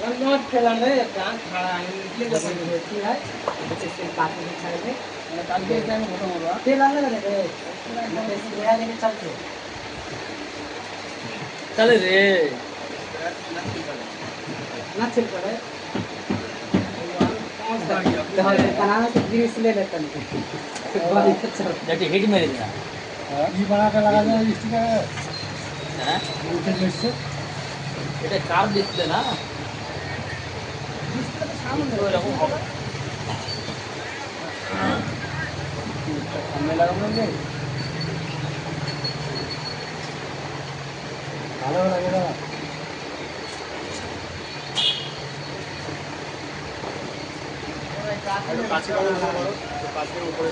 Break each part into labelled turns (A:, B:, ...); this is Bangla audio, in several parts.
A: नोट खेलाने काम खड़ा निकले जब होती है इससे काटने के साइड में काट के टाइम खत्म होगा खेलाने लगे थे इससे यहाँ लेके चलते चले रे ना चल पड़े तो बनाना से ग्रीस ले लेते हैं जैसे हिट मेरे दिया ये बना के लगा दे स्टिकर है ऊपर से এটা কার ডিসপ্লে না ডিসপ্লে তো সামনে এরকম হবে সামনে লাগানো নেই ভালো লাগে না কাছে লাগানো কাছে উপরে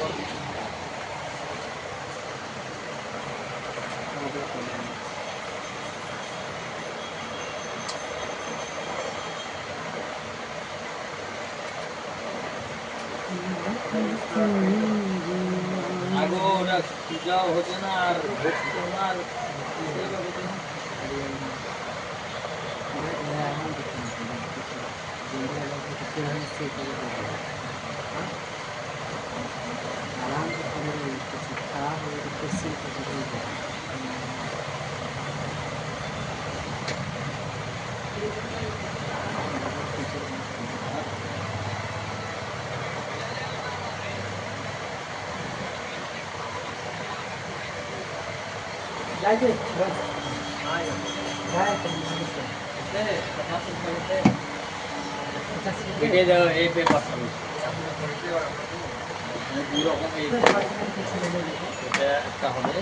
A: আগো ওরা পূজাও হচ্ছে না আর হচ্ছে না আর जाइए बस हाँ जाए ये जो ये पे बस पूरा को ये একটা হবে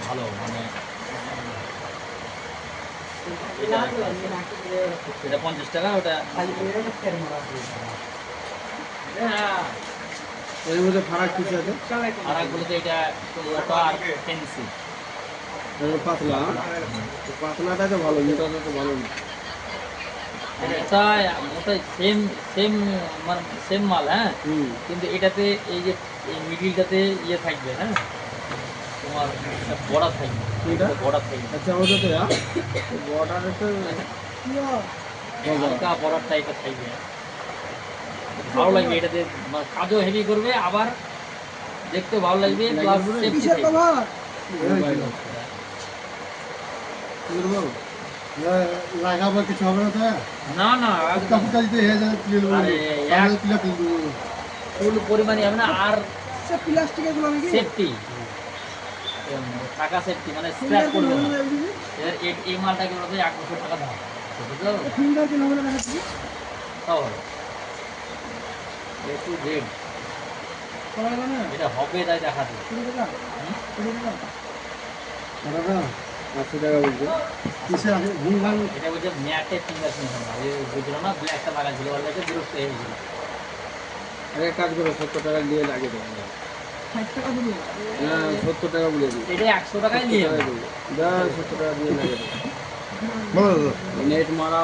A: ভালো মানে এটা 50 টাকা ওটা হ্যাঁ এর মধ্যে ফারাক কিছু আছে ফারাক বলতে এটা মোটা আর পেন্সিল এর পাতলা পাতলাটা তো ভালো মোটা তো ভালো না এটা মোটা সেম সেম মানে সেম মাল হ্যাঁ কিন্তু এটাতে এই যে এই মিডলটাতে ইয়ে থাকবে হ্যাঁ তোমার বড়া থাকবে এটা বড়া থাকবে আচ্ছা ওটাতে বর্ডারে তো হালকা বড়ার টাইপের থাকবে ভালো লাগবে এটাতে কাজও হেভি করবে আবার দেখতে ভালো লাগবে প্লাস সেফটি লাগাবো কিছু হবে না না না ফুল পরিমাণে হবে না আর সেফটি টাকা সেফটি মানে স্ক্র্যাচ করবে না এই মালটাকে বলতে 100 টাকা দাম বুঝলো ফিঙ্গার কি হবে না দেখাচ্ছি তাও এ টু জেড এটা হবে তাই দেখাতে 80 টাকা বলছে কিসে আছে ঘুম ভাঙ এটা বলছে ম্যাটে ফিঙ্গার সেন্সর এই বুঝলো না ব্ল্যাকটা লাগাছিল ওর লাগে বিরক্ত হয়ে গেছিল আরে কাজ করো 70 টাকা দিয়ে লাগিয়ে দেবো 60 টাকা দিবি না 70 টাকা বলে দিই এটা 100 টাকায় নিয়ে যাবে যা 70 টাকা দিয়ে লাগিয়ে দেবো বলো নেট মারা